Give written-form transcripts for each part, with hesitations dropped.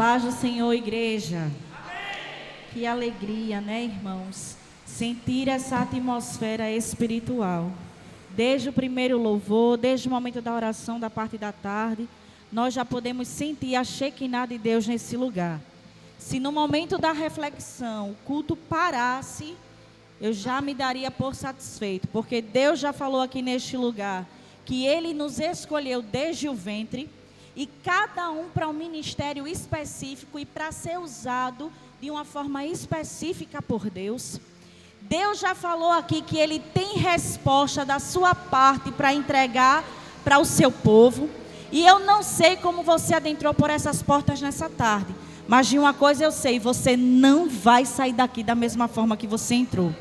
Paz do Senhor, igreja. Amém. Que alegria, né, irmãos? Sentir essa atmosfera espiritual. Desde o primeiro louvor, desde o momento da oração da parte da tarde, nós já podemos sentir a Shekinah de Deus nesse lugar. Se no momento da reflexão o culto parasse, eu já me daria por satisfeito, porque Deus já falou aqui neste lugar que Ele nos escolheu desde o ventre, e cada um para um ministério específico e para ser usado de uma forma específica por Deus. Deus já falou aqui que Ele tem resposta da sua parte para entregar para o seu povo. E eu não sei como você adentrou por essas portas nessa tarde, mas de uma coisa eu sei: você não vai sair daqui da mesma forma que você entrou.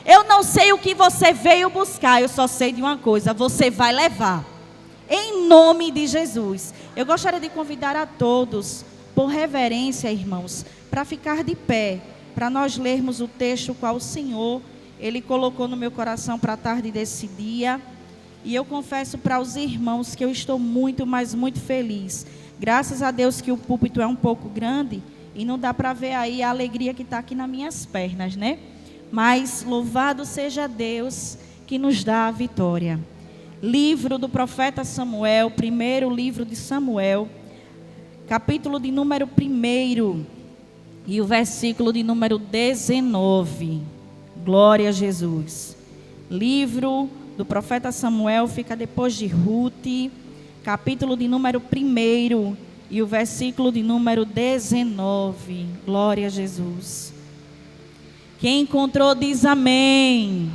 Eu não sei o que você veio buscar, eu só sei de uma coisa: você vai levar. Em nome de Jesus. Eu gostaria de convidar a todos, por reverência, irmãos, para ficar de pé, para nós lermos o texto qual o Senhor, Ele colocou no meu coração para a tarde desse dia. E eu confesso para os irmãos que eu estou muito, mas muito feliz. Graças a Deus que o púlpito é um pouco grande e não dá para ver aí a alegria que está aqui nas minhas pernas, né? Mas louvado seja Deus que nos dá a vitória. Livro do profeta Samuel, primeiro livro de Samuel, capítulo de número 1 e o versículo de número 19. Glória a Jesus. Livro do profeta Samuel fica depois de Ruth, capítulo de número 1 e o versículo de número 19. Glória a Jesus. Quem encontrou diz amém.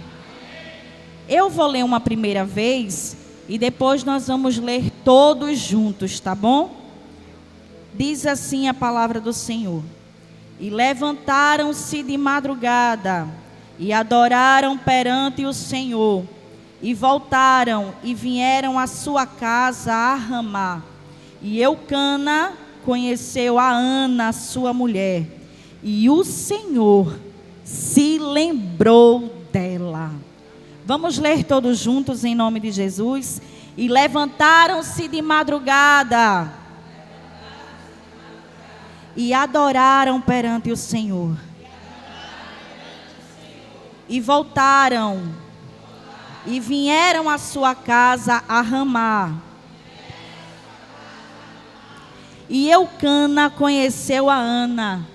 Eu vou ler uma primeira vez e depois nós vamos ler todos juntos, tá bom? Diz assim a palavra do Senhor: E levantaram-se de madrugada e adoraram perante o Senhor, e voltaram e vieram à sua casa a Ramá. E Eucana conheceu a Ana, sua mulher, e o Senhor se lembrou dela. Vamos ler todos juntos em nome de Jesus. E levantaram-se de madrugada e adoraram perante o Senhor. E voltaram e vieram à sua casa a Ramá. E Eucana conheceu a Ana,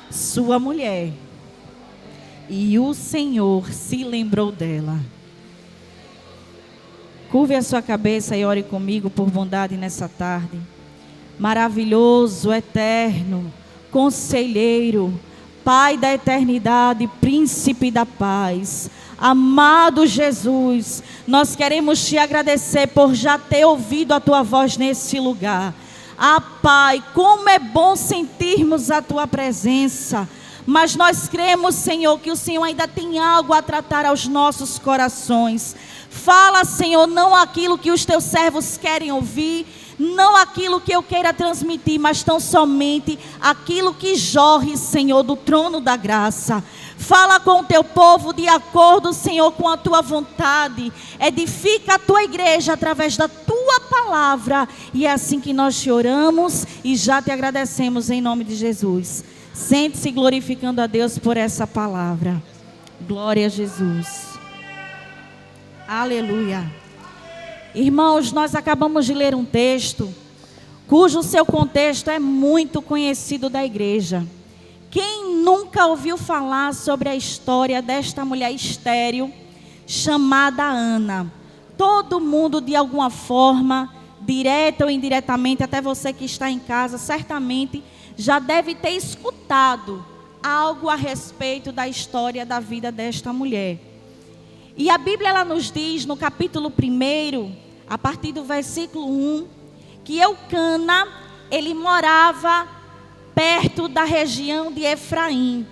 sua mulher, e o Senhor se lembrou dela. Curve a sua cabeça e ore comigo por bondade nessa tarde. Maravilhoso, eterno, conselheiro, Pai da eternidade, príncipe da paz, amado Jesus, nós queremos te agradecer por já ter ouvido a tua voz nesse lugar. Ah, Pai, como é bom sentirmos a tua presença. Mas nós cremos, Senhor, que o Senhor ainda tem algo a tratar aos nossos corações. Fala, Senhor, não aquilo que os teus servos querem ouvir, não aquilo que eu queira transmitir, mas tão somente aquilo que jorre, Senhor, do trono da graça. Fala com o teu povo de acordo, Senhor, com a tua vontade. Edifica a tua igreja através da tua palavra. E é assim que nós te oramos e já te agradecemos em nome de Jesus. Sente-se glorificando a Deus por essa palavra. Glória a Jesus. Aleluia. Irmãos, nós acabamos de ler um texto cujo seu contexto é muito conhecido da igreja. Quem nunca ouviu falar sobre a história desta mulher estéril chamada Ana? Todo mundo, de alguma forma, direta ou indiretamente, até você que está em casa, certamente já deve ter escutado algo a respeito da história da vida desta mulher. E a Bíblia ela nos diz no capítulo 1, a partir do versículo 1, que Eucana, ele morava perto da região de Efraim.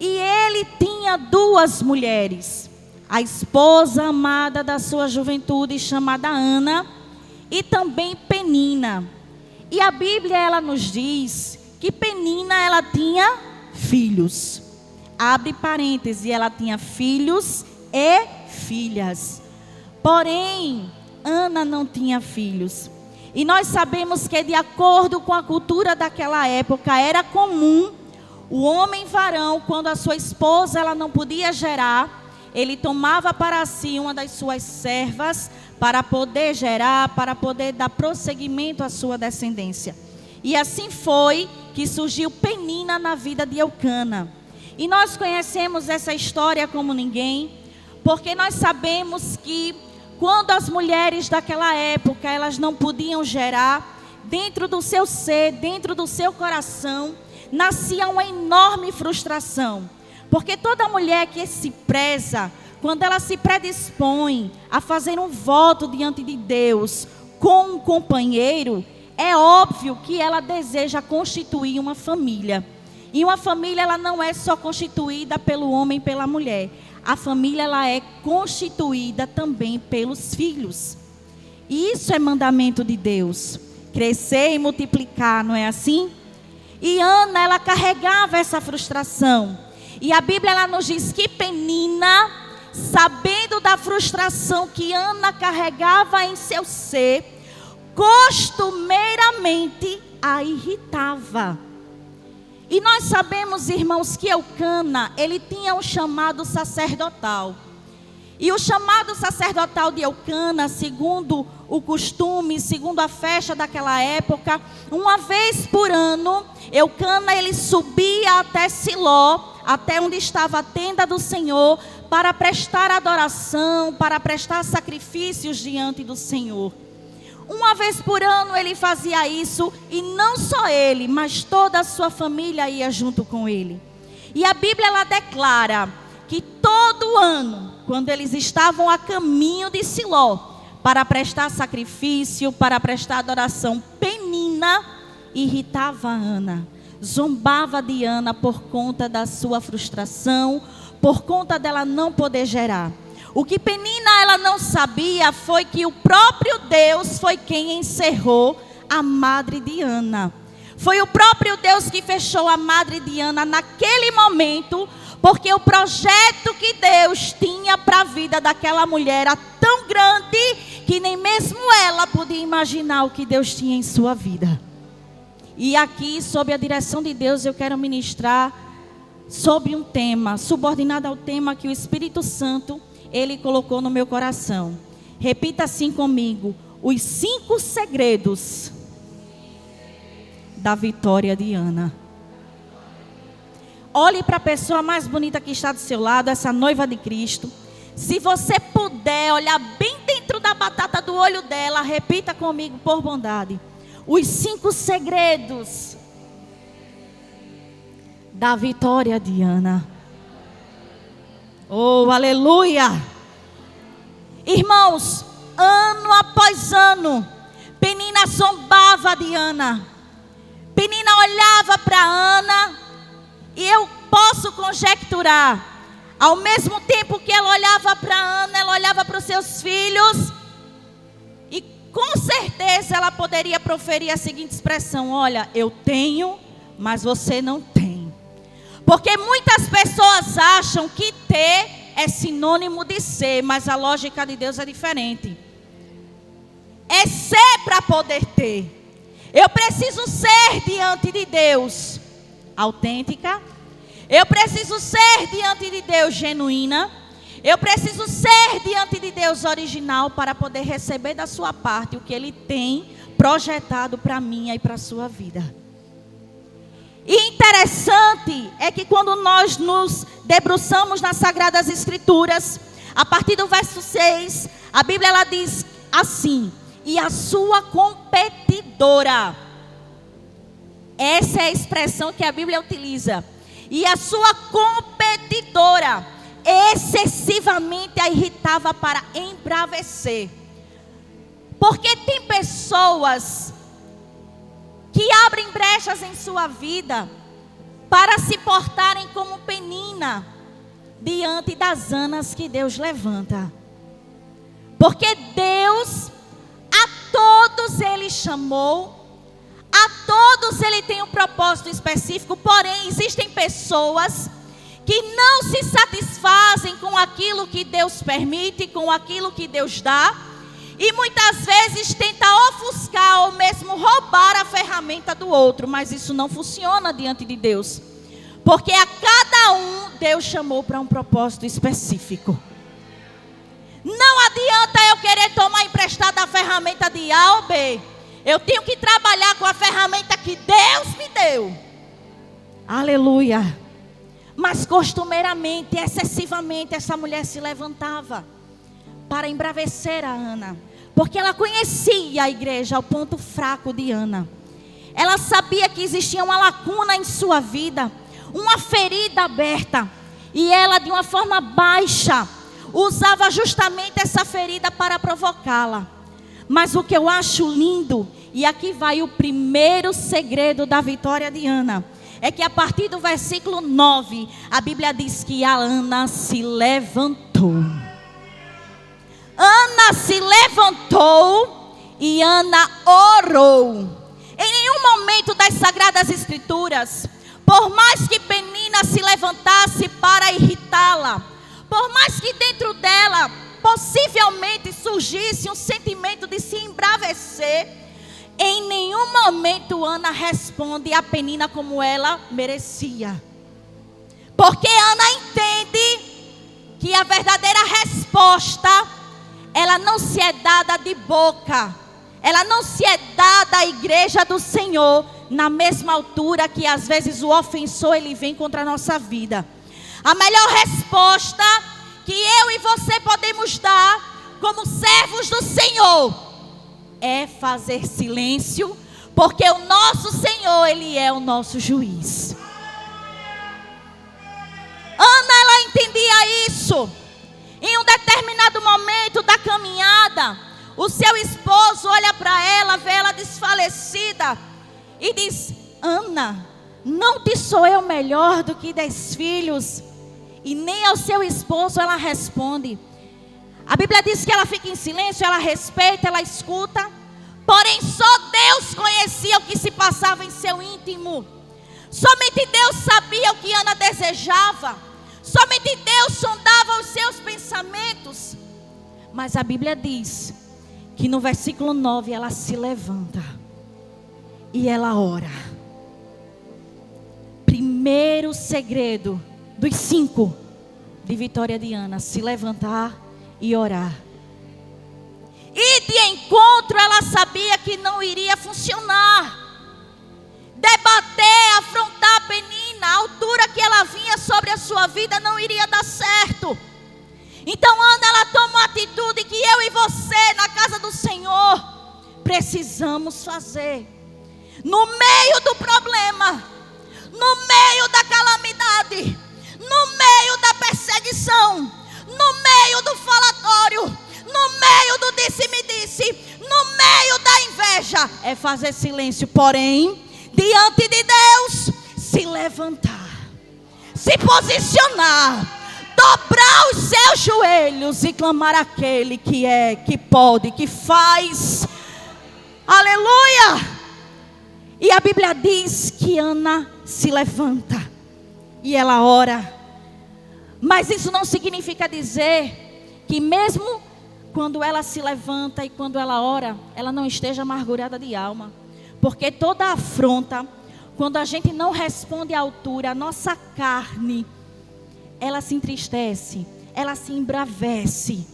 E ele tinha duas mulheres, a esposa amada da sua juventude, chamada Ana, e também Penina. E a Bíblia ela nos diz que Penina ela tinha filhos. Abre parênteses, ela tinha filhos e filhas. Porém, Ana não tinha filhos. E nós sabemos que, de acordo com a cultura daquela época, era comum o homem varão, quando a sua esposa ela não podia gerar, ele tomava para si uma das suas servas para poder gerar, para poder dar prosseguimento à sua descendência. E assim foi que surgiu Penina na vida de Eucana. E nós conhecemos essa história como ninguém, porque nós sabemos que quando as mulheres daquela época, elas não podiam gerar, dentro do seu ser, dentro do seu coração, nascia uma enorme frustração. Porque toda mulher que se preza, quando ela se predispõe a fazer um voto diante de Deus com um companheiro, é óbvio que ela deseja constituir uma família. E uma família, ela não é só constituída pelo homem e pela mulher. A família, ela é constituída também pelos filhos. E isso é mandamento de Deus. Crescer e multiplicar, não é assim? E Ana, ela carregava essa frustração. E a Bíblia, ela nos diz que Penina, sabendo da frustração que Ana carregava em seu ser, costumeiramente a irritava. E nós sabemos, irmãos, que Eucana, ele tinha um chamado sacerdotal. E o chamado sacerdotal de Eucana, segundo o costume, segundo a festa daquela época, uma vez por ano, Eucana, ele subia até Siló, até onde estava a tenda do Senhor, para prestar adoração, para prestar sacrifícios diante do Senhor. Uma vez por ano ele fazia isso, e não só ele, mas toda a sua família ia junto com ele. E a Bíblia, ela declara que todo ano, quando eles estavam a caminho de Siló, para prestar sacrifício, para prestar adoração, Penina irritava Ana, zombava de Ana por conta da sua frustração, por conta dela não poder gerar. O que Penina ela não sabia foi que o próprio Deus foi quem encerrou a madre de Ana. Foi o próprio Deus que fechou a madre de Ana naquele momento, porque o projeto que Deus tinha para a vida daquela mulher era tão grande que nem mesmo ela podia imaginar o que Deus tinha em sua vida. E aqui, sob a direção de Deus, eu quero ministrar sobre um tema, subordinado ao tema que o Espírito Santo ele colocou no meu coração. Repita assim comigo: os 5 segredos da vitória de Ana. Olhe para a pessoa mais bonita que está do seu lado, essa noiva de Cristo. Se você puder olhar bem dentro da batata do olho dela, repita comigo por bondade: os 5 segredos da vitória de Ana. Oh, aleluia! Irmãos, ano após ano, Penina zombava de Ana. Penina olhava para Ana, e eu posso conjecturar, ao mesmo tempo que ela olhava para Ana, ela olhava para os seus filhos, e com certeza ela poderia proferir a seguinte expressão: olha, eu tenho, mas você não tem. Porque muitas pessoas acham que ter é sinônimo de ser, mas a lógica de Deus é diferente. É ser para poder ter. Eu preciso ser diante de Deus autêntica. Eu preciso ser diante de Deus genuína. Eu preciso ser diante de Deus original para poder receber da sua parte o que Ele tem projetado para mim e para a sua vida. E interessante é que quando nós nos debruçamos nas Sagradas Escrituras, a partir do verso 6, a Bíblia ela diz assim: e a sua competidora. Essa é a expressão que a Bíblia utiliza. E a sua competidora excessivamente a irritava para embravecer. Porque tem pessoas que abrem brechas em sua vida para se portarem como Penina diante das Anas que Deus levanta. Porque Deus a todos Ele chamou, a todos Ele tem um propósito específico, porém existem pessoas que não se satisfazem com aquilo que Deus permite, com aquilo que Deus dá, E muitas vezes tenta ofuscar ou mesmo roubar a ferramenta do outro. Mas isso não funciona diante de Deus. Porque a cada um Deus chamou para um propósito específico. Não adianta eu querer tomar emprestada a ferramenta de A ou B. Eu tenho que trabalhar com a ferramenta que Deus me deu. Aleluia. Mas costumeiramente, excessivamente, essa mulher se levantava para embravecer a Ana. Porque ela conhecia a igreja, o ponto fraco de Ana. Ela sabia que existia uma lacuna em sua vida, uma ferida aberta. E ela, de uma forma baixa, usava justamente essa ferida para provocá-la. Mas o que eu acho lindo, e aqui vai o primeiro segredo da vitória de Ana, é que a partir do versículo 9, a Bíblia diz que a Ana se levantou. Ana se levantou e Ana orou. Em nenhum momento das Sagradas Escrituras, por mais que Penina se levantasse para irritá-la, por mais que dentro dela possivelmente surgisse um sentimento de se embravecer, em nenhum momento Ana responde a Penina como ela merecia. Porque Ana entende que a verdadeira resposta, ela não se é dada de boca. Ela não se é dada à igreja do Senhor na mesma altura que às vezes o ofensor ele vem contra a nossa vida. A melhor resposta que eu e você podemos dar como servos do Senhor é fazer silêncio, porque o nosso Senhor, Ele é o nosso juiz. Ana, ela entendia isso. Em um determinado momento da caminhada, o seu esposo olha para ela, vê ela desfalecida e diz: Ana, não te sou eu melhor do que 10 filhos? E nem ao seu esposo ela responde. A Bíblia diz que ela fica em silêncio, ela respeita, ela escuta. Porém só Deus conhecia o que se passava em seu íntimo. Somente Deus sabia o que Ana desejava. Somente Deus sondava os seus pensamentos. Mas a Bíblia diz que no versículo 9 ela se levanta e ela ora. Primeiro segredo dos 5 de vitória de Ana: se levantar e orar. E de encontro ela sabia que não iria funcionar. Debater, afrontar a Penina, a altura que ela vinha sobre a sua vida não iria dar certo. Então Ana, ela toma uma atitude que eu e você na casa do Senhor precisamos fazer. No meio do problema, no meio da calamidade, no meio da perseguição, no meio do falatório, no meio do disse-me-disse, no meio da inveja, é fazer silêncio. Porém, diante de Deus, se levantar, se posicionar, dobrar os seus joelhos e clamar àquele que é, que pode, que faz. Aleluia! E a Bíblia diz que Ana se levanta e ela ora. Mas isso não significa dizer que mesmo quando ela se levanta e quando ela ora, ela não esteja amargurada de alma. Porque toda afronta, quando a gente não responde à altura, a nossa carne, ela se entristece, ela se embravece.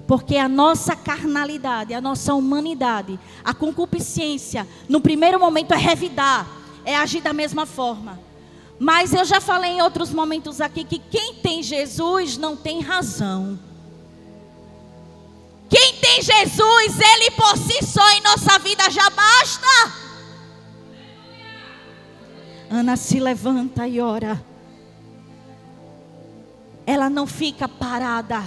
Porque a nossa carnalidade, a nossa humanidade, a concupiscência, no primeiro momento é revidar, é agir da mesma forma. Mas eu já falei em outros momentos aqui que quem tem Jesus não tem razão. Quem tem Jesus, Ele por si só em nossa vida já basta. Ana se levanta e ora. Ela não fica parada.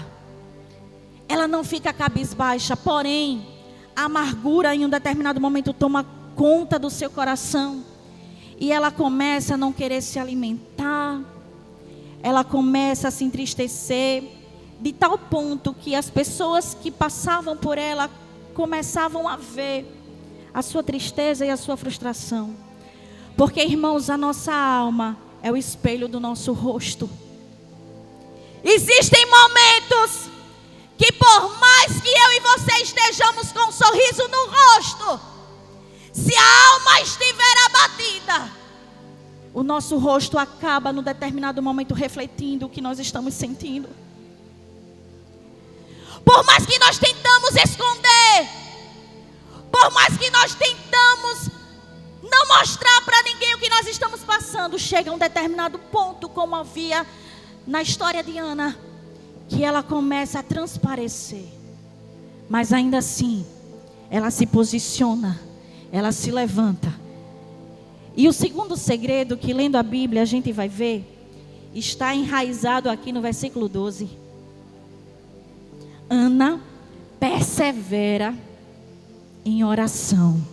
Ela não fica cabisbaixa. Porém, a amargura em um determinado momento toma conta do seu coração. E ela começa a não querer se alimentar. Ela começa a se entristecer. De tal ponto que as pessoas que passavam por ela começavam a ver a sua tristeza e a sua frustração. Porque, irmãos, a nossa alma é o espelho do nosso rosto. Existem momentos que por mais mais que eu e você estejamos com um sorriso no rosto, se a alma estiver abatida, o nosso rosto acaba num determinado momento refletindo o que nós estamos sentindo. Por mais que nós tentamos esconder, por mais que nós tentamos não mostrar para ninguém o que nós estamos passando, chega um determinado ponto, como havia na história de Ana, que ela começa a transparecer. Mas ainda assim, ela se posiciona, ela se levanta. E o segundo segredo, que lendo a Bíblia a gente vai ver, está enraizado aqui no versículo 12. Ana persevera em oração.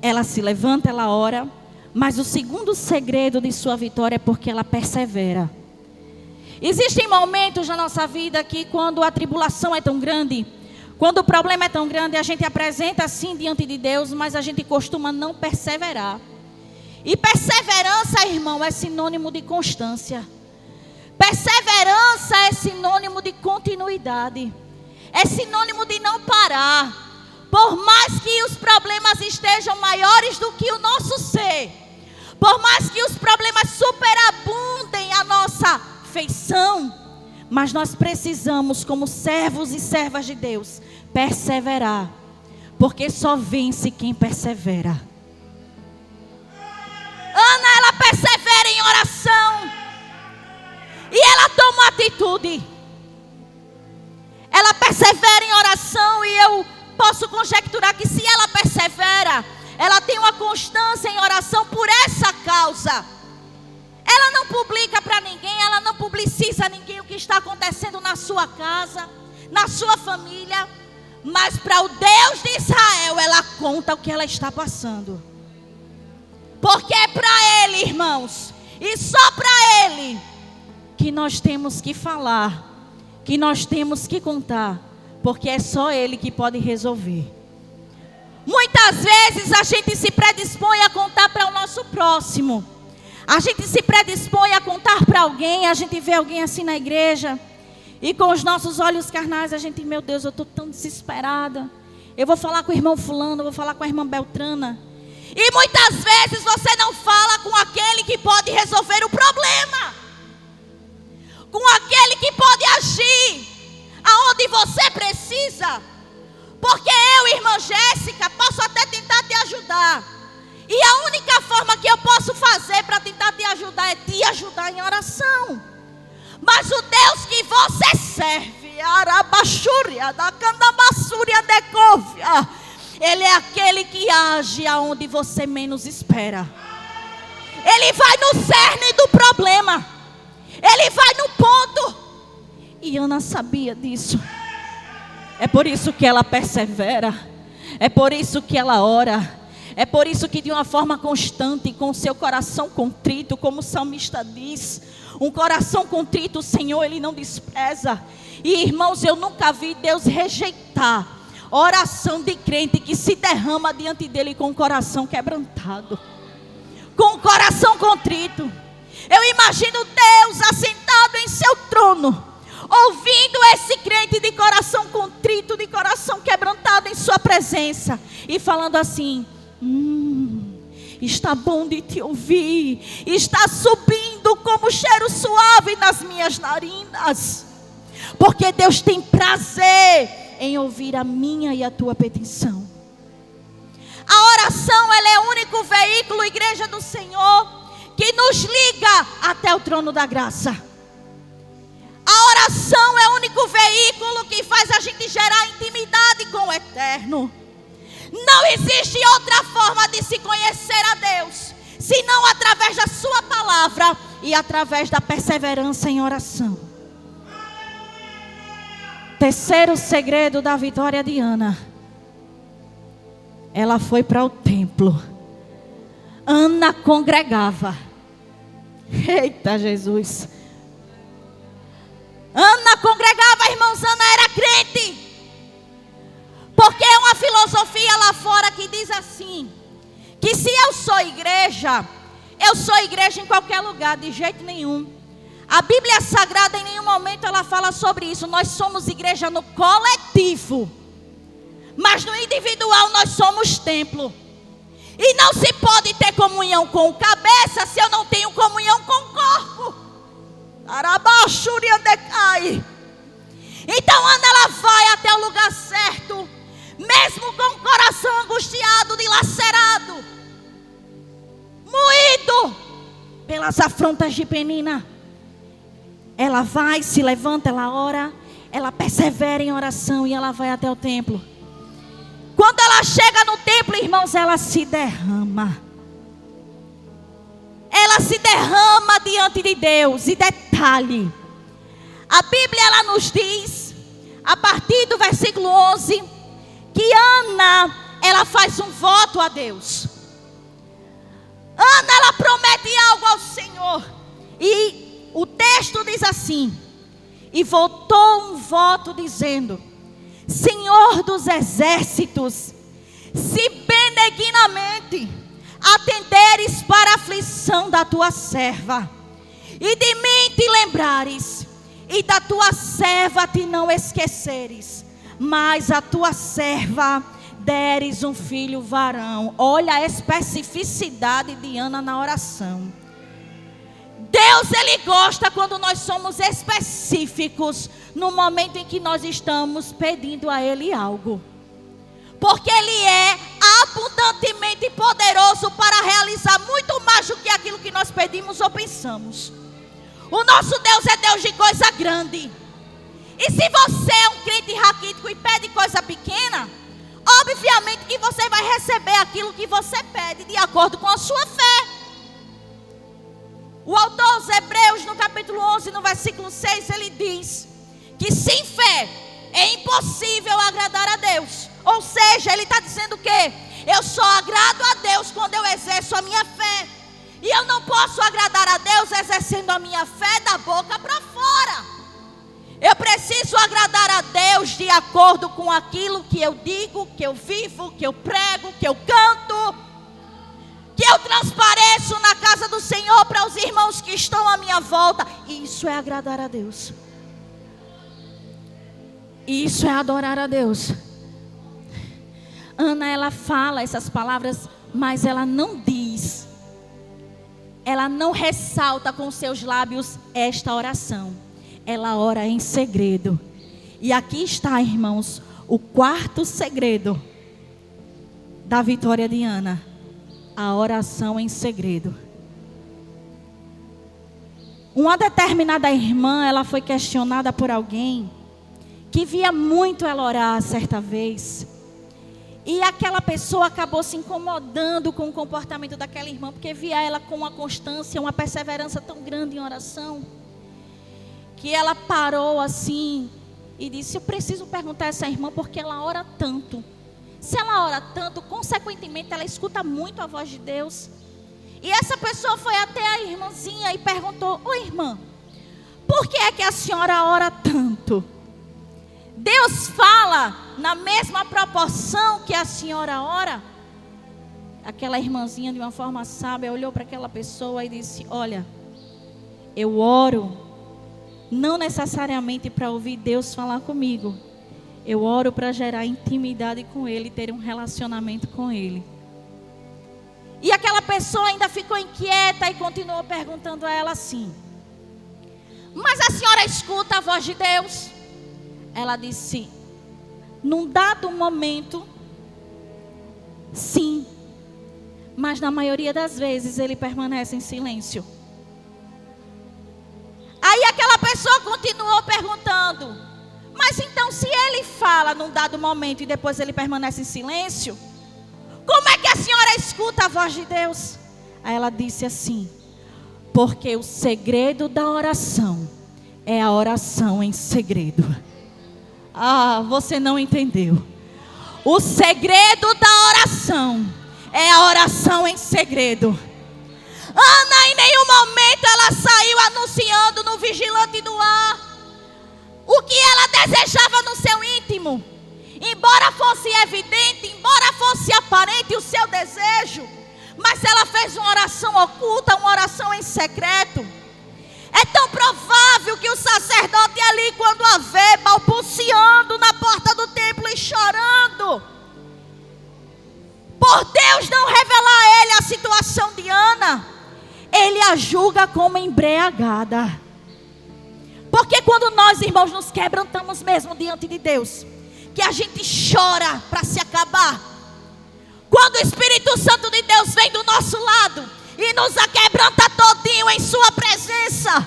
Ela se levanta, ela ora, mas o segundo segredo de sua vitória é porque ela persevera. Existem momentos na nossa vida que, quando a tribulação é tão grande, quando o problema é tão grande, a gente apresenta assim diante de Deus, mas a gente costuma não perseverar. E perseverança, irmão, é sinônimo de constância. Perseverança é sinônimo de continuidade. É sinônimo de não parar. Por mais que os problemas estejam maiores do que o nosso ser, por mais que os problemas superabundem a nossa feição, mas nós precisamos, como servos e servas de Deus, perseverar, porque só vence quem persevera. Ana, ela persevera em oração, e ela toma uma atitude. Ela persevera em oração, e eu posso conjecturar que, se ela persevera, ela tem uma constância em oração por essa causa. Ela não publica para ninguém, ela não publiciza a ninguém o que está acontecendo na sua casa, na sua família, mas para o Deus de Israel ela conta o que ela está passando. Porque é para Ele, irmãos, e só para Ele, que nós temos que falar, que nós temos que contar, porque é só Ele que pode resolver. Muitas vezes a gente se predispõe a contar para o nosso próximo. A gente se predispõe a contar para alguém, a gente vê alguém assim na igreja, e com os nossos olhos carnais a gente, meu Deus, eu estou tão desesperada. Eu vou falar com o irmão fulano, eu vou falar com a irmã Beltrana. E muitas vezes você não fala com aquele que pode resolver o problema, com aquele que pode agir aonde você precisa. Porque eu, irmã Jéssica, posso até tentar te ajudar, e a única forma que eu posso fazer para tentar te ajudar é te ajudar em oração. Mas o Deus que você serve, Ele é aquele que age aonde você menos espera. Ele vai no cerne do problema, Ele vai no ponto. E Ana sabia disso. É por isso que ela persevera, é por isso que ela ora, é por isso que, de uma forma constante, com o seu coração contrito, como o salmista diz, um coração contrito, o Senhor, Ele não despreza. E, irmãos, eu nunca vi Deus rejeitar oração de crente que se derrama diante dEle com o coração quebrantado, com o coração contrito. Eu imagino Deus assentado em seu trono, ouvindo esse crente de coração contrito, de coração quebrantado em sua presença, e falando assim: está bom de te ouvir, está subindo como cheiro suave nas minhas narinas, porque Deus tem prazer em ouvir a minha e a tua petição. A oração, ela é o único veículo, igreja do Senhor, que nos liga até o trono da graça. A oração é o único veículo que faz a gente gerar intimidade com o Eterno. Não existe outra forma de se conhecer a Deus, senão através da sua palavra e através da perseverança em oração. Terceiro segredo da vitória de Ana. Ela foi para o templo. Ana congregava. Eita Jesus. Ana congregava, irmãos. Ana era crente. Porque é uma filosofia lá fora que diz assim, que se eu sou igreja em qualquer lugar, de jeito nenhum. A Bíblia Sagrada em nenhum momento ela fala sobre isso. Nós somos igreja no coletivo, mas no individual nós somos templo. E não se pode ter comunhão com o cabeça se eu não tenho comunhão com o corpo. Então Ana, ela vai até o lugar certo, mesmo com o coração angustiado, dilacerado, moído pelas afrontas de Penina. Ela vai, se levanta, ela ora, ela persevera em oração e ela vai até o templo. Quando ela chega no templo, irmãos, ela se derrama. Ela se derrama diante de Deus. E detalhe, a Bíblia ela nos diz, a partir do versículo 11, que Ana, ela faz um voto a Deus. Ana, ela promete algo ao Senhor. E o texto diz assim: e voltou um voto dizendo: Senhor dos exércitos, se benignamente atenderes para a aflição da tua serva, e de mim te lembrares, e da tua serva te não esqueceres, mas a tua serva deres um filho varão. Olha a especificidade de Ana na oração. Deus, Ele gosta quando nós somos específicos no momento em que nós estamos pedindo a Ele algo. Porque Ele é abundantemente poderoso para realizar muito mais do que aquilo que nós pedimos ou pensamos. O nosso Deus é Deus de coisa grande. E se você é um crente raquítico e pede coisa pequena, obviamente que você vai receber aquilo que você pede de acordo com a sua fé. O autor aos Hebreus, no capítulo 11, no versículo 6, ele diz que sem fé é impossível agradar a Deus. Ou seja, ele está dizendo que eu só agrado a Deus quando eu exerço a minha fé. E eu não posso agradar a Deus exercendo a minha fé da boca para fora. Eu preciso agradar a Deus de acordo com aquilo que eu digo, que eu vivo, que eu prego, que eu canto, que eu transpareço na casa do Senhor para os irmãos que estão à minha volta. Isso é agradar a Deus. Isso é adorar a Deus. Ana, ela fala essas palavras, mas ela não diz. Ela não ressalta com seus lábios esta oração. Ela ora em segredo. E aqui está, irmãos, o quarto segredo da vitória de Ana. A oração em segredo. Uma determinada irmã, ela foi questionada por alguém que via muito ela orar certa vez. E aquela pessoa acabou se incomodando com o comportamento daquela irmã, porque via ela com uma constância, uma perseverança tão grande em oração, que ela parou assim e disse: eu preciso perguntar a essa irmã porque ela ora tanto. Se ela ora tanto, consequentemente ela escuta muito a voz de Deus. E essa pessoa foi até a irmãzinha e perguntou: ô irmã, por que é que a senhora ora tanto? Deus fala na mesma proporção que a senhora ora? Aquela irmãzinha, de uma forma sábia, olhou para aquela pessoa e disse: olha, eu oro não necessariamente para ouvir Deus falar comigo. Eu oro para gerar intimidade com Ele, ter um relacionamento com Ele. E aquela pessoa ainda ficou inquieta e continuou perguntando a ela assim: mas a senhora escuta a voz de Deus? Ela disse: num dado momento, sim. Mas na maioria das vezes Ele permanece em silêncio. Aí aquela pessoa continuou perguntando: mas então se Ele fala num dado momento e depois Ele permanece em silêncio, como é que a senhora escuta a voz de Deus? Aí ela disse assim: porque o segredo da oração é a oração em segredo. Ah, você não entendeu. O segredo da oração é a oração em segredo. Ana, em nenhum momento ela saiu anunciando no vigilante do ar o que ela desejava no seu íntimo. Embora fosse evidente, embora fosse aparente o seu desejo, mas ela fez uma oração oculta, uma oração em secreto. É tão provável que o sacerdote ali, quando a vê balbuciando na porta do templo e chorando, por Deus não revelar a ele a situação de Ana, ele a julga como embriagada. Porque quando nós, irmãos, nos quebrantamos mesmo diante de Deus, que a gente chora para se acabar, quando o Espírito Santo de Deus vem do nosso lado e nos aquebranta todinho em sua presença,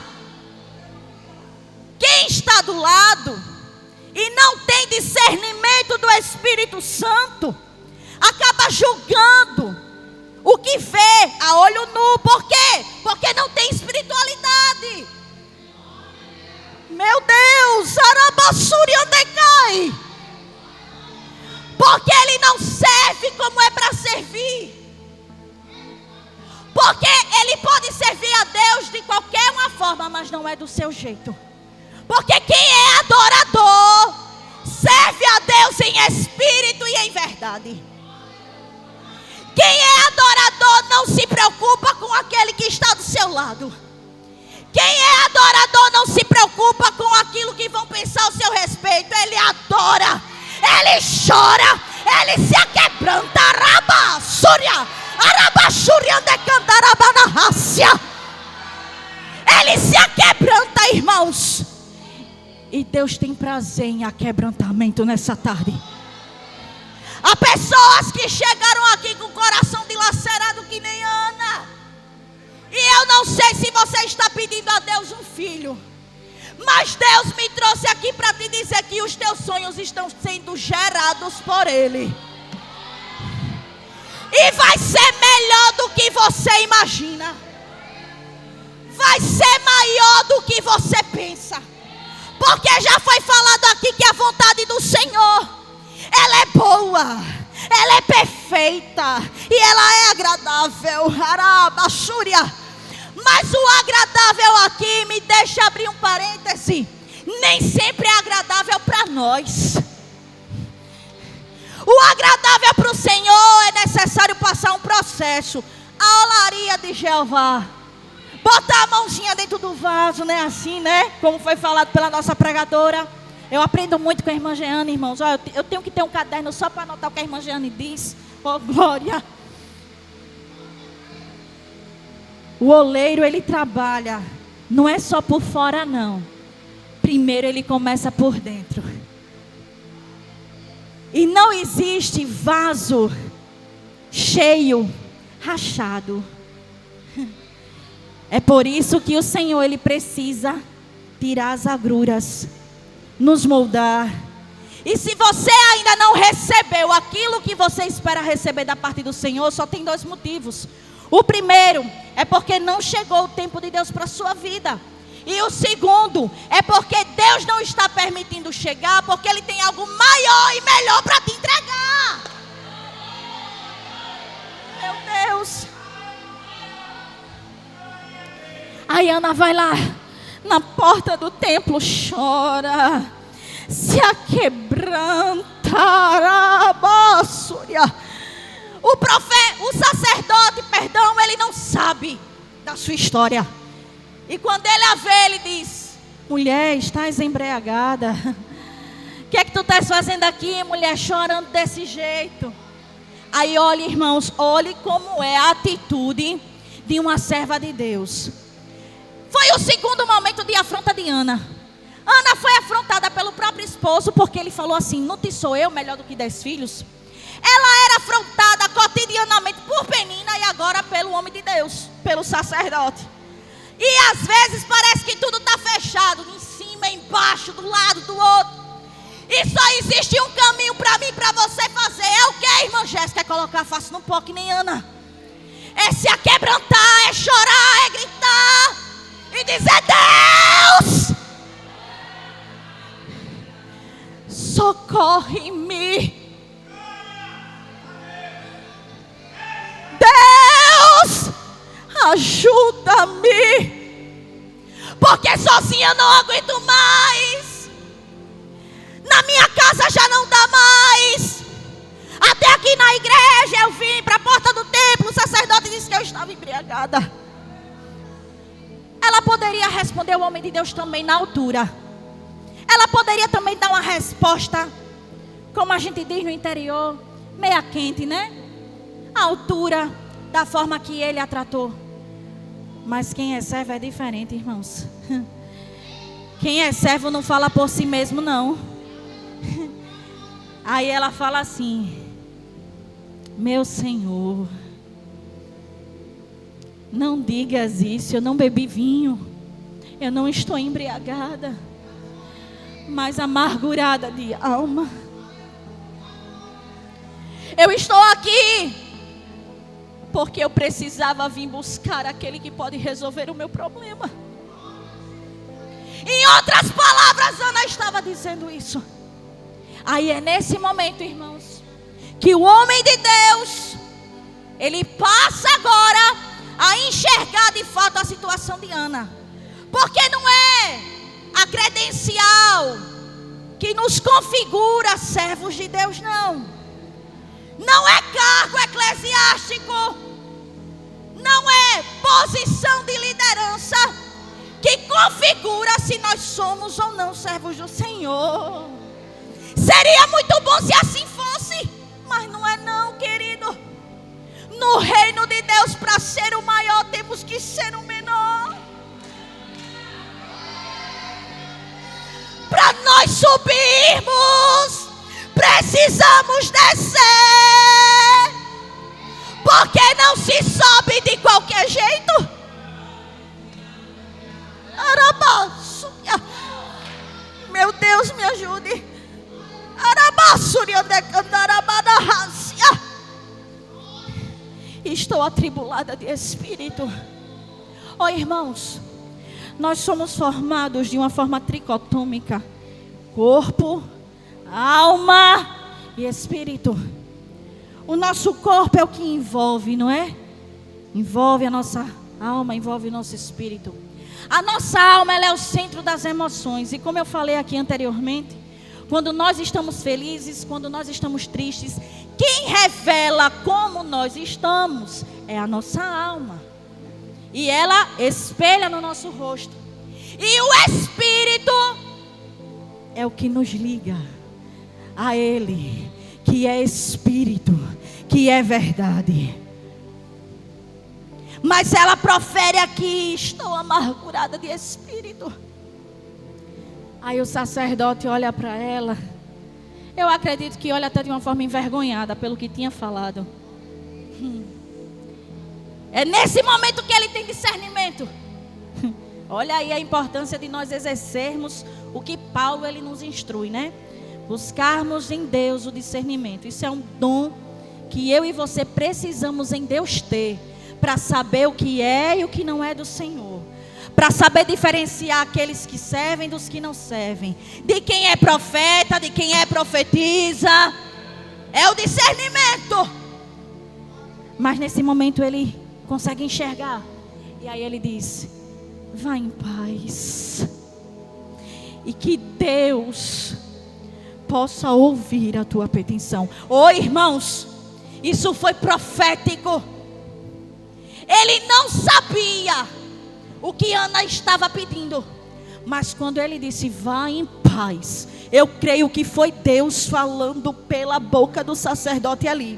quem está do lado e não tem discernimento do Espírito Santo, acaba julgando o que vê a olho nu. Por quê? Porque não tem espiritualidade. Meu Deus, Arabassuri Andecai. Porque ele não serve como é para servir. Porque ele pode servir a Deus de qualquer uma forma, mas não é do seu jeito. Porque quem é adorador serve a Deus em espírito e em verdade. Quem é adorador não se preocupa com aquele que está do seu lado. Quem é adorador não se preocupa com aquilo que vão pensar ao seu respeito. Ele adora, ele chora, ele se aquebranta. Ele se aquebranta, irmãos. E Deus tem prazer em aquebrantamento nessa tarde. Há pessoas que chegaram aqui com o coração dilacerado que nem Ana. E eu não sei se você está pedindo a Deus um filho, mas Deus me trouxe aqui para te dizer que os teus sonhos estão sendo gerados por Ele. E vai ser melhor do que você imagina. Vai ser maior do que você pensa. Porque já foi falado aqui que a vontade do Senhor, ela é boa, ela é perfeita e ela é agradável. Mas o agradável aqui, me deixa abrir um parêntese, nem sempre é agradável para nós. O agradável para o Senhor é necessário passar um processo. A olaria de Jeová, botar a mãozinha dentro do vaso, né? Assim, né? Como foi falado pela nossa pregadora. Eu aprendo muito com a irmã Jeane, irmãos. Olha, eu tenho que ter um caderno só para anotar o que a irmã Jeane diz. Oh, glória. O oleiro, ele trabalha, não é só por fora, não. Primeiro ele começa por dentro. E não existe vaso cheio, rachado. É por isso que o Senhor, Ele precisa tirar as agruras, nos moldar. E se você ainda não recebeu aquilo que você espera receber da parte do Senhor, só tem dois motivos. O primeiro é porque não chegou o tempo de Deus para a sua vida. E o segundo é porque Deus não está permitindo chegar, porque Ele tem algo maior e melhor para te entregar. Meu Deus. Aí Ana vai lá na porta do templo, chora, se aquebranta. O sacerdote, ele não sabe da sua história. E quando ele a vê, ele diz: mulher, estás embriagada. O que é que tu estás fazendo aqui, mulher, chorando desse jeito? Aí olhe, irmãos, olhe como é a atitude de uma serva de Deus. Foi o segundo momento de afronta de Ana. Ana foi afrontada pelo próprio esposo, porque ele falou assim: não te sou eu melhor do que 10 filhos? Ela era afrontada cotidianamente por Penina e agora pelo homem de Deus, pelo sacerdote. E às vezes parece que tudo está fechado, em cima, embaixo, do lado, do outro. E só existe um caminho para mim, para você fazer. É o que, irmã Jéssica? É colocar a face no pó que nem Ana. É se aquebrantar, é chorar, é gritar e dizer: Deus, socorre-me. Deus, ajuda-me. Porque sozinha eu não aguento mais. Na minha casa já não dá mais. Até aqui na igreja eu vim para a porta do templo. O sacerdote disse que eu estava embriagada. Ela poderia responder o homem de Deus também na altura. Ela poderia também dar uma resposta, como a gente diz no interior, meia quente, né? A altura, da forma que ele a tratou. Mas quem é servo é diferente, irmãos. Quem é servo não fala por si mesmo, não. Aí ela fala assim: meu Senhor, não digas isso, eu não bebi vinho, eu não estou embriagada, mas amargurada de alma. Eu estou aqui porque eu precisava vir buscar aquele que pode resolver o meu problema. Em outras palavras, Ana estava dizendo isso. Aí é nesse momento, irmãos, que o homem de Deus, ele passa agora a enxergar de fato a situação de Ana. Porque não é a credencial que nos configura servos de Deus, não. Não é cargo eclesiástico, não é posição de liderança que configura se nós somos ou não servos do Senhor. Seria muito bom se assim fosse, mas não é não, querido. No reino de Deus, para ser o maior, temos que ser o menor. Para nós subirmos, precisamos descer. Porque não se sobe de qualquer jeito. Meu Deus, me ajude. Estou atribulada de espírito. Ó irmãos, nós somos formados de uma forma tricotômica: corpo, alma e espírito. O nosso corpo é o que envolve, não é? Envolve a nossa alma, envolve o nosso espírito. A nossa alma, ela é o centro das emoções. E como eu falei aqui anteriormente, quando nós estamos felizes, quando nós estamos tristes, quem revela como nós estamos é a nossa alma. E ela espelha no nosso rosto. E o espírito é o que nos liga a Ele, que é espírito, que é verdade. Mas ela profere aqui: estou amargurada de espírito. Aí o sacerdote olha para ela. Eu acredito que olha até de uma forma envergonhada pelo que tinha falado. É nesse momento que ele tem discernimento. Olha aí a importância de nós exercermos o que Paulo ele nos instrui, né? Buscarmos em Deus o discernimento. Isso é um dom que eu e você precisamos em Deus ter, para saber o que é e o que não é do Senhor. Para saber diferenciar aqueles que servem dos que não servem. De quem é profeta, de quem é profetiza. É o discernimento. Mas nesse momento ele consegue enxergar. E aí ele diz: vá em paz. E que Deus possa ouvir a tua petição. Irmãos, isso foi profético. Ele não sabia o que Ana estava pedindo, mas quando ele disse: vá em paz, eu creio que foi Deus falando pela boca do sacerdote ali,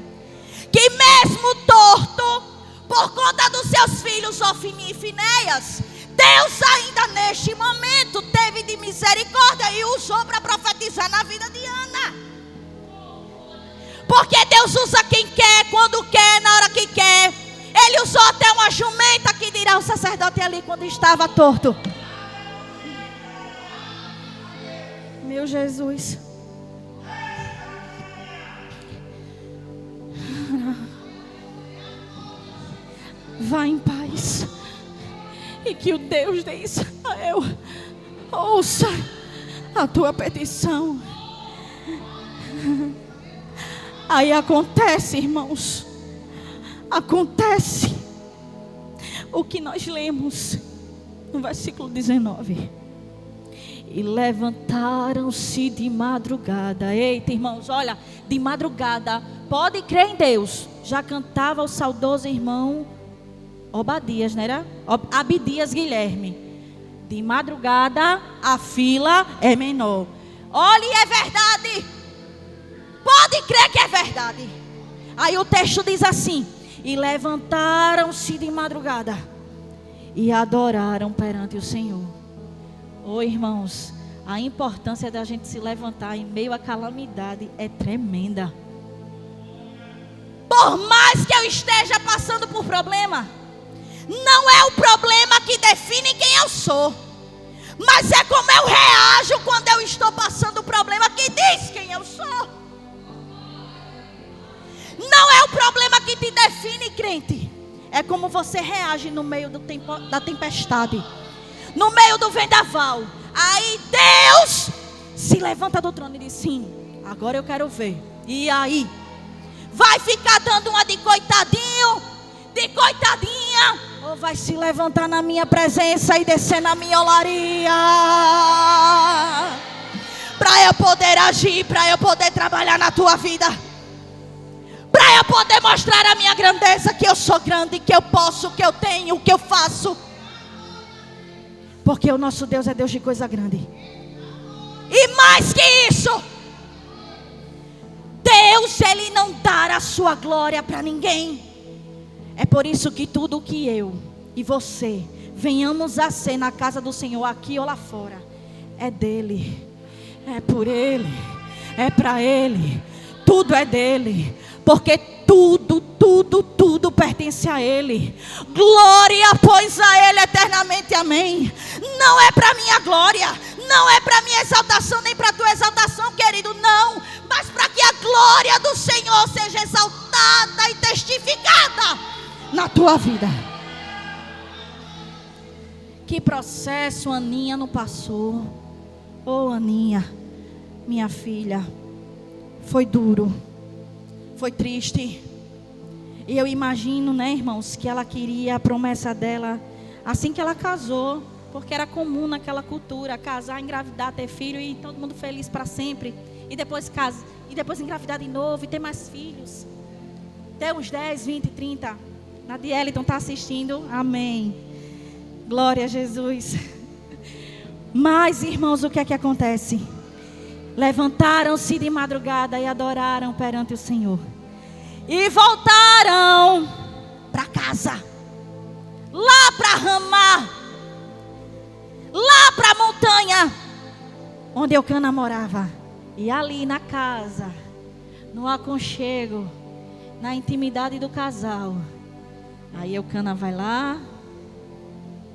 que mesmo torto por conta dos seus filhos Ofni e Finéias, Deus ainda neste momento teve de misericórdia e usou para profetizar na vida de Ana. Porque Deus usa quem quer, quando quer, na hora que quer. Ele usou até uma jumenta, que dirá o sacerdote ali quando estava torto. Meu Jesus. Vá em paz. E que o Deus de Israel ouça a tua petição. Aí acontece, irmãos. Acontece o que nós lemos no versículo 19. E levantaram-se de madrugada. Eita, irmãos, olha, de madrugada, pode crer em Deus. Já cantava o saudoso irmão Obadias, não era? Abdias Guilherme. De madrugada, a fila é menor. Olha, é verdade. Pode crer que é verdade. Aí o texto diz assim: e levantaram-se de madrugada e adoraram perante o Senhor. Ô irmãos, a importância da gente se levantar em meio à calamidade é tremenda. Por mais que eu esteja passando por problema, não é o problema que define quem eu sou, mas é como eu reajo quando eu estou passando o problema que diz quem eu sou. Não é o problema que te define, crente. É como você reage no meio da tempestade, no meio do vendaval. Aí Deus se levanta do trono e diz: sim, agora eu quero ver. E aí? Vai ficar dando uma de coitadinho, de coitadinha, ou vai se levantar na minha presença e descer na minha olaria, para eu poder agir, para eu poder trabalhar na tua vida, para eu poder mostrar a minha grandeza, que eu sou grande, que eu posso, que eu tenho, que eu faço. Porque o nosso Deus é Deus de coisa grande. E mais que isso, Deus, Ele não dá a sua glória para ninguém. É por isso que tudo que eu e você venhamos a ser na casa do Senhor, aqui ou lá fora, é dEle, é por Ele, é para Ele. Tudo é dEle, porque tudo pertence a Ele. Glória, pois, a Ele eternamente, amém. Não é para minha glória, não é para minha exaltação, nem para tua exaltação, querido, não. Mas para que a glória do Senhor seja exaltada e testificada na tua vida. Que processo Aninha não passou. Oh, Aninha, minha filha, foi duro, foi triste. E eu imagino, né, irmãos, que ela queria a promessa dela assim que ela casou, porque era comum naquela cultura casar, engravidar, ter filho e todo mundo feliz para sempre. E depois casa, e depois engravidar de novo e ter mais filhos. Ter uns 10, 20, 30. Nadielton está assistindo, amém. Glória a Jesus. Mas, irmãos, o que é que acontece? Levantaram-se de madrugada e adoraram perante o Senhor. E voltaram para casa, lá para Ramá, lá para a montanha, onde Eucana morava. E ali na casa, no aconchego, na intimidade do casal, aí Eucana vai lá,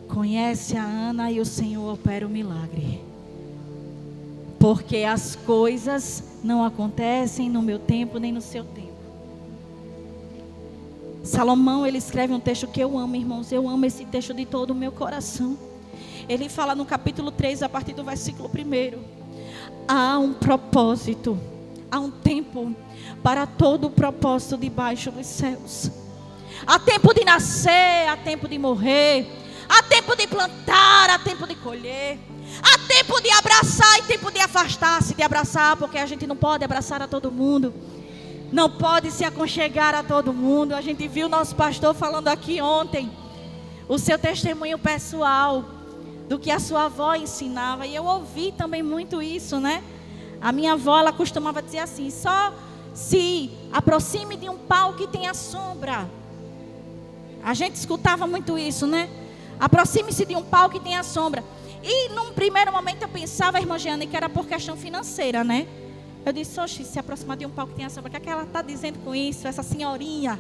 conhece a Ana e o Senhor opera o milagre. Porque as coisas não acontecem no meu tempo nem no seu tempo. Salomão, ele escreve um texto que eu amo, irmãos. Eu amo esse texto de todo o meu coração. Ele fala no capítulo 3, a partir do versículo 1. Há um propósito, há um tempo para todo o propósito debaixo dos céus. Há tempo de nascer, há tempo de morrer, há tempo de plantar, há tempo de colher, há tempo de abraçar e tempo de afastar-se de abraçar, porque a gente não pode abraçar a todo mundo, não pode se aconchegar a todo mundo. A gente viu nosso pastor falando aqui ontem, o seu testemunho pessoal, do que a sua avó ensinava, e eu ouvi também muito isso, né? A minha avó, ela costumava dizer assim: só se aproxime de um pau que tenha sombra. A gente escutava muito isso, né? Aproxime-se de um pau que tenha sombra. E num primeiro momento eu pensava, irmã Jeane, que era por questão financeira, né? Eu disse: oxe, se aproximar de um pau que tenha sombra, o que é que ela está dizendo com isso, essa senhorinha?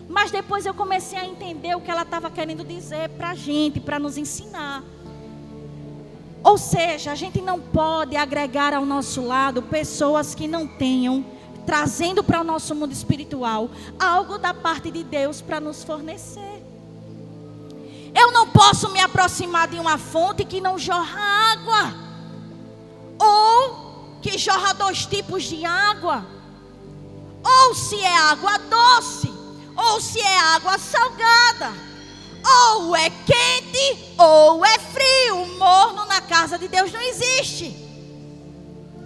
Mas depois eu comecei a entender o que ela estava querendo dizer para a gente, para nos ensinar. Ou seja, a gente não pode agregar ao nosso lado pessoas que não tenham, trazendo para o nosso mundo espiritual, algo da parte de Deus para nos fornecer. Eu não posso me aproximar de uma fonte que não jorra água, ou que jorra 2 tipos de água, ou se é água doce, ou se é água salgada, ou é quente, ou é frio. Morno na casa de Deus não existe.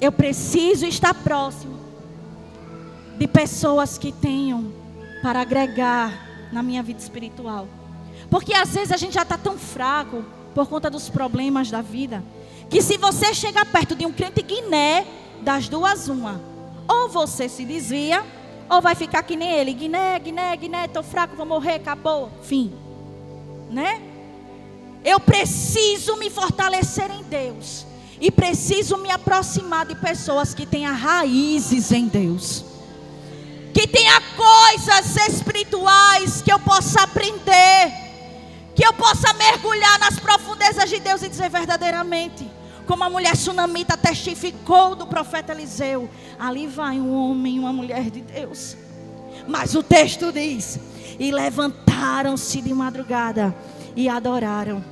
Eu preciso estar próximo de pessoas que tenham para agregar na minha vida espiritual. Porque às vezes a gente já está tão fraco, por conta dos problemas da vida, que se você chegar perto de um crente Guiné, das duas uma, ou você se desvia, ou vai ficar que nem ele, Guiné, estou fraco, vou morrer, acabou, fim, né? Eu preciso me fortalecer em Deus, e preciso me aproximar de pessoas que tenham raízes em Deus, que tenha coisas espirituais que eu possa aprender, que eu possa mergulhar nas profundezas de Deus e dizer verdadeiramente, como a mulher sunamita testificou do profeta Eliseu, ali vai um homem e uma mulher de Deus. Mas o texto diz, e levantaram-se de madrugada e adoraram.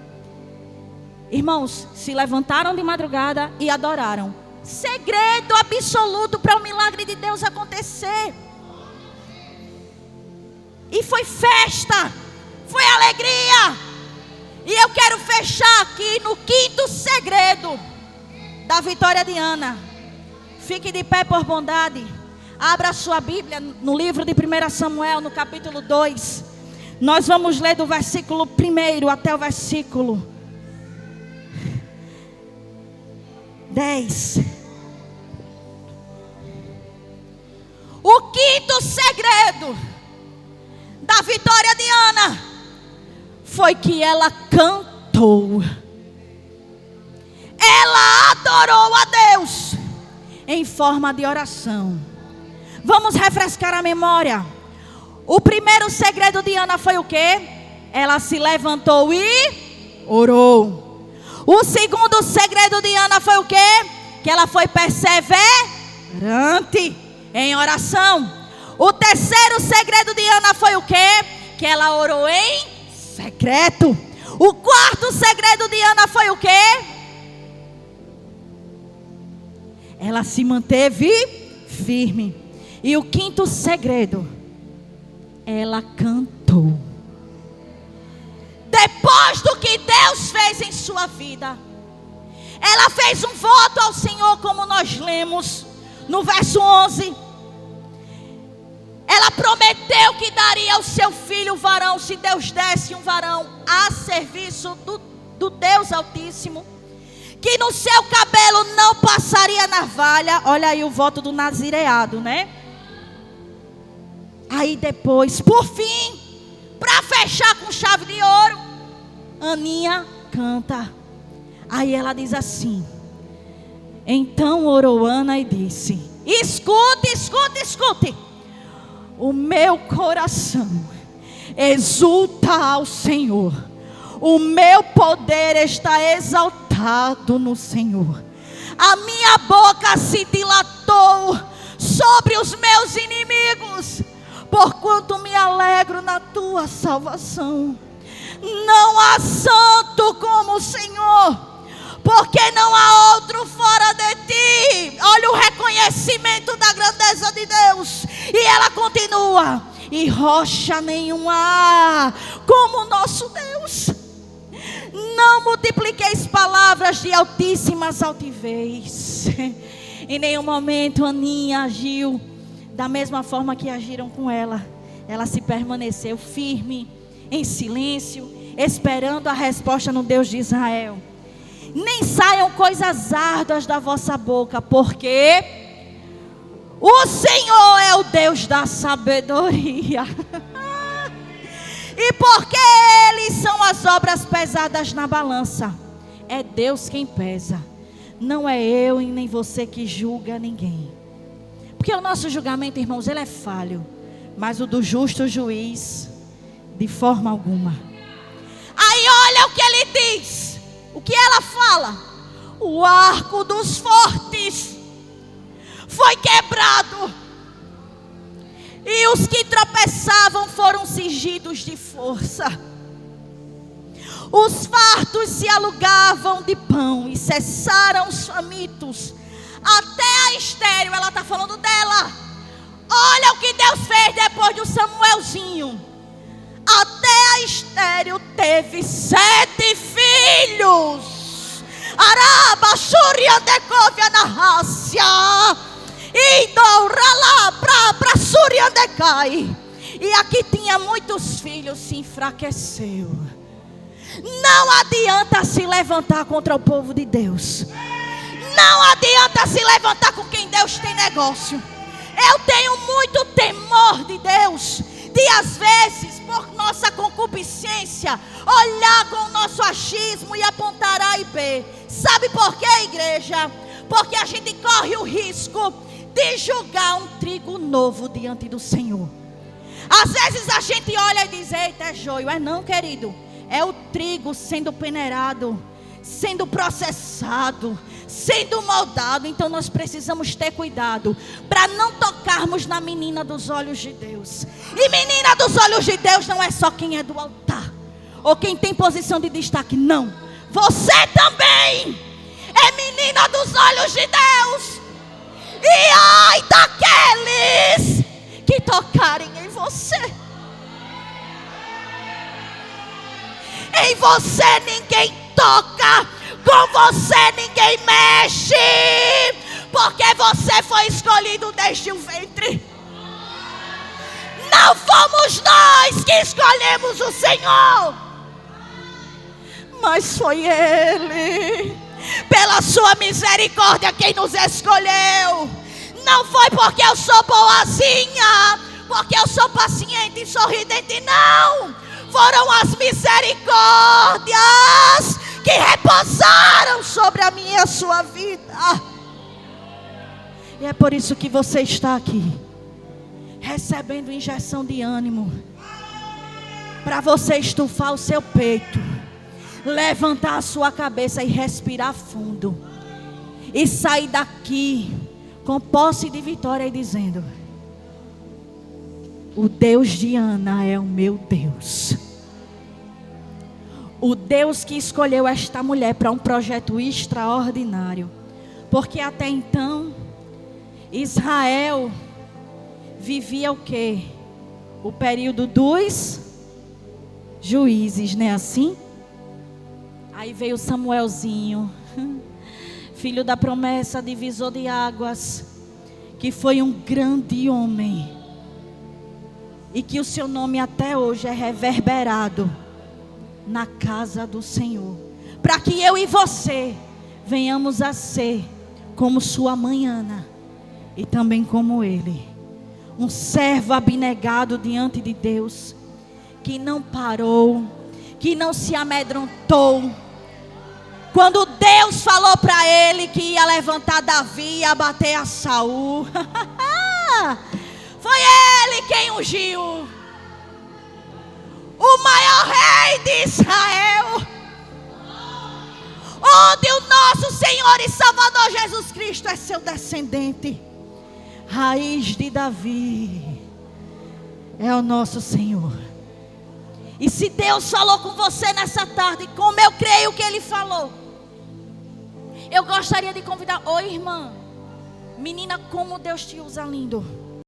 Irmãos, se levantaram de madrugada e adoraram. Segredo absoluto para o milagre de Deus acontecer. E foi festa, foi alegria. E eu quero fechar aqui no quinto segredo da vitória de Ana. Fique de pé por bondade. Abra a sua Bíblia no livro de 1 Samuel, no capítulo 2. Nós vamos ler do versículo 1 até o versículo 10. O quinto segredo da vitória de Ana foi que ela cantou. Ela adorou a Deus em forma de oração. Vamos refrescar a memória. O primeiro segredo de Ana foi o quê? Ela se levantou e orou. O segundo segredo de Ana foi o quê? Que ela foi perseverante em oração. O terceiro segredo de Ana foi o quê? Que ela orou em secreto. O quarto segredo de Ana foi o quê? Ela se manteve firme. E o quinto segredo, ela cantou. Depois do que Deus fez em sua vida, ela fez um voto ao Senhor, como nós lemos no verso 11. Ela prometeu que daria ao seu filho varão, se Deus desse um varão a serviço do Deus Altíssimo, que no seu cabelo não passaria navalha. Olha aí o voto do nazireado, né? Aí depois, por fim, para fechar com chave de ouro, Aninha canta. Aí ela diz assim: então orou Ana e disse: escute, escute, escute. O meu coração exulta ao Senhor. O meu poder está exaltado no Senhor. A minha boca se dilatou sobre os meus inimigos, porquanto me alegro na tua salvação. Não há santo como o Senhor, porque não há outro fora de ti. Olha o reconhecimento da grandeza de Deus. E ela continua: e rocha nenhuma há como o nosso Deus. Não multipliqueis palavras de altíssimas altivez. Em nenhum momento Aninha agiu da mesma forma que agiram com ela. Ela se permaneceu firme, em silêncio, esperando a resposta no Deus de Israel. Nem saiam coisas árduas da vossa boca, porque o Senhor é o Deus da sabedoria. E porque eles são as obras pesadas na balança. É Deus quem pesa. Não é eu e nem você que julga ninguém. Porque o nosso julgamento, irmãos, ele é falho. Mas o do justo juiz, de forma alguma. Aí olha o que ele diz. O que ela fala? O arco dos fortes foi quebrado, e os que tropeçavam foram cingidos de força. Os fartos se alugavam de pão, e cessaram os famintos. Até a estéril, ela está falando dela. Olha o que Deus fez depois do Samuelzinho. Até a estéril teve 7 filhos. Araba, Súria, Decóvia, Narrácia. E Dourala, pra Súria, Decai. E aqui tinha muitos filhos, se enfraqueceu. Não adianta se levantar contra o povo de Deus. Não adianta se levantar com quem Deus tem negócio. Eu tenho muito temor de Deus, de às vezes, por nossa concupiscência, olhar com o nosso achismo e apontar A e B. Sabe por quê, igreja? Porque a gente corre o risco de julgar um trigo novo diante do Senhor. Às vezes a gente olha e diz: eita, é joio. É não, querido. É o trigo sendo peneirado, sendo processado, sendo moldado. Então nós precisamos ter cuidado para não tocarmos na menina dos olhos de Deus. E menina dos olhos de Deus não é só quem é do altar ou quem tem posição de destaque, não. Você também é menina dos olhos de Deus. E ai daqueles que tocarem em você. Em você ninguém toca, com você ninguém mexe, porque você foi escolhido desde o ventre. Não fomos nós que escolhemos o Senhor, mas foi Ele, pela sua misericórdia, quem nos escolheu. Não foi porque eu sou boazinha, porque eu sou paciente e sorridente, não. Foram as misericórdias que repousaram sobre a minha e a sua vida. E é por isso que você está aqui, recebendo injeção de ânimo, para você estufar o seu peito, levantar a sua cabeça e respirar fundo, e sair daqui com posse de vitória e dizendo: o Deus de Ana é o meu Deus. O Deus que escolheu esta mulher para um projeto extraordinário. Porque até então, Israel vivia o quê? O período dos juízes, não é assim? Aí veio Samuelzinho, filho da promessa, divisor de águas, que foi um grande homem. E que o seu nome até hoje é reverberado na casa do Senhor. Para que eu e você venhamos a ser como sua mãe Ana. E também como ele. Um servo abnegado diante de Deus. Que não parou. Que não se amedrontou. Quando Deus falou para ele que ia levantar Davi e ia bater a Saul. Foi ele quem ungiu o maior rei de Israel, onde o nosso Senhor e Salvador Jesus Cristo é seu descendente. Raiz de Davi é o nosso Senhor. E se Deus falou com você nessa tarde, como eu creio que Ele falou, eu gostaria de convidar: oi, irmã, menina, como Deus te usa lindo.